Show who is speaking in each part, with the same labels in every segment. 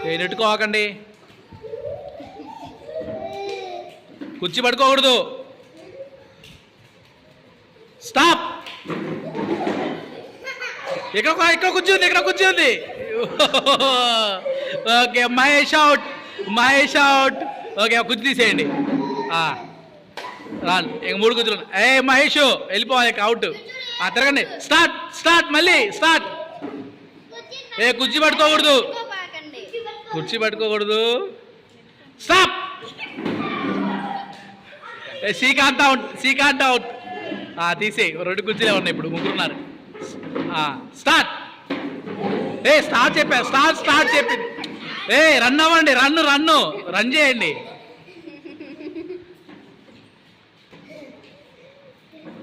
Speaker 1: నెట్టుకోకండి, కుర్చీ పట్టుకోకూడదు. స్టాప్. ఇక్కడ కుర్చీ ఉంది, ఇక్కడ కుర్చీ ఉంది. Okay, Mahesh out, Mahesh out. Okay, కుర్చీ తీసేయండి. రాను ఇంక 3 కుర్చీలు. మహేష్ వెళ్ళిపోవాలి, అవుట్. తిరగండి. స్టార్ట్, స్టార్ట్, మళ్ళీ స్టార్ట్. కుర్చీ పట్టుకోకూడదు, కుర్చీ పట్టుకోకూడదు. Stop. Srikanth out, Srikanth out. తీసేయి, 2 కుర్చీలే ఉన్నాయి, ఇప్పుడు 3 ఉన్నారు. స్టార్ట్. స్టార్ట్ చెప్పా, స్టార్ట్ స్టార్ట్ చెప్పింది. రన్ అవ్వండి, రన్ చేయండి.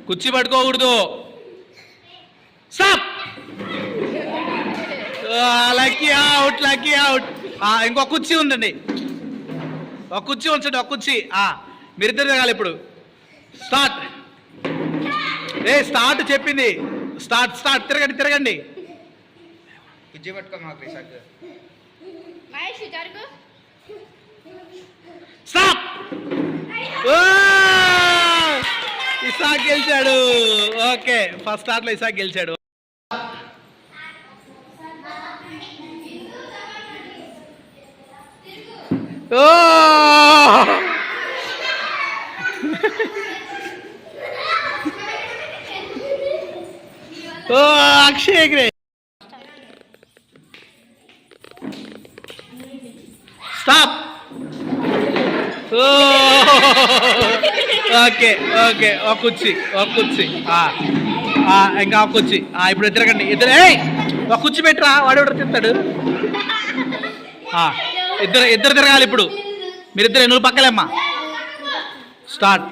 Speaker 1: కుర్చీ పట్టుకోకూడదు. Stop. Lucky out, Lucky out. ఇంకొక కుర్చీ ఉందండి, ఒక కుర్చీ ఉంచండి, ఒక కుర్చీ. మీరిద్దరు తిరగాలి ఇప్పుడు. స్టార్ట్. స్టార్ట్ చెప్పింది. Start, start. తిరగండి, తిరగండి.
Speaker 2: కుర్చీ పట్టుకో మాకు.
Speaker 1: స్టాప్. ఇసాక్ గెలిచాడు. ఓకే, ఫస్ట్ స్టార్ట్లో ఇసాక్ గెలిచాడు. Akshay grey. Stop. Okay, okay, ఒక కుర్చీ, ఒక కుర్చీ. ఇంకా ఒక కుర్చీ. ఇప్పుడు తిరగండి ఇద్దరు. ఒక కుర్చీ పెట్టరా, వాడు ఎవరు తిరుగుతాడు. ఇద్దరు తిరగాలి ఇప్పుడు. మీరిద్దరు 8 పక్కలేమ్మా. స్టార్ట్.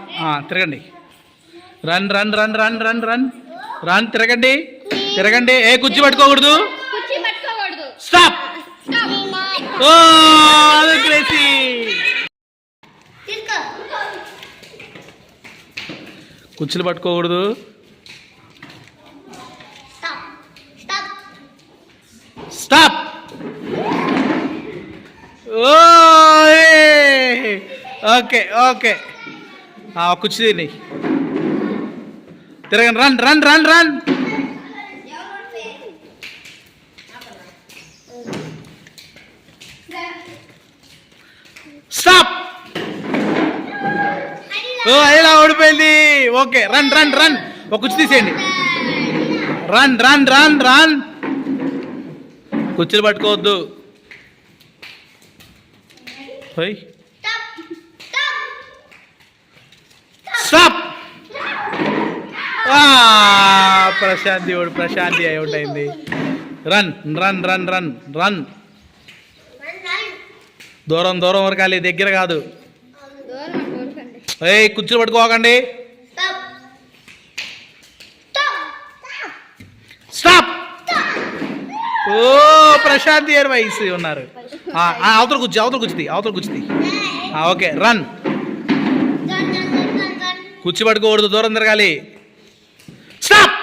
Speaker 1: తిరగండి. Run, run, run, run, run, run, run. తిరగండి, తిరగండి. కుర్చీ పట్టుకోకూడదు. స్టాప్. గ్రేసీ. కుర్చీలు పట్టుకోకూడదు. స్టాప్. Okay, okay. కుర్చీ తిని తిరగండి. Run, run, run, run. Stop. ఇలా ఓడిపోయింది. Okay, run, run, run. ఒక కుర్చీ తీసేయండి. Run, run, run, run. కుర్చీలు పట్టుకోవద్దు. స్టాప్. ప్రశాంతి ఓడి, ప్రశాంతి అవుట్ అయింది. Run, run, run, run, run. దూరం, దూరం వరకాలి, దగ్గర కాదు. కుర్చీలు పట్టుకోకండి. స్టాప్. ప్రశాంతి గారు వయసు ఉన్నారు. అవతల కుర్చీ, అవతల కుర్చీ, అవతల కుర్చీ. Okay, run. కుర్చీ పట్టుకోకూడదు, దూరం తిరగాలి. స్టాప్.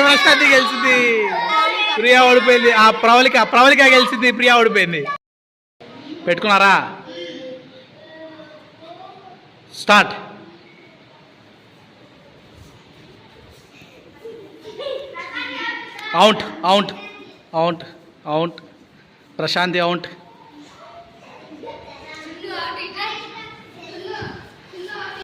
Speaker 1: ప్రశాంతి గెలిచింది, ప్రియా ఓడిపోయింది. ప్రవళిక గెలిచింది, ప్రియా ఓడిపోయింది. పెట్టుకున్నారా? Start. Out, out, out, out. Prashanti out.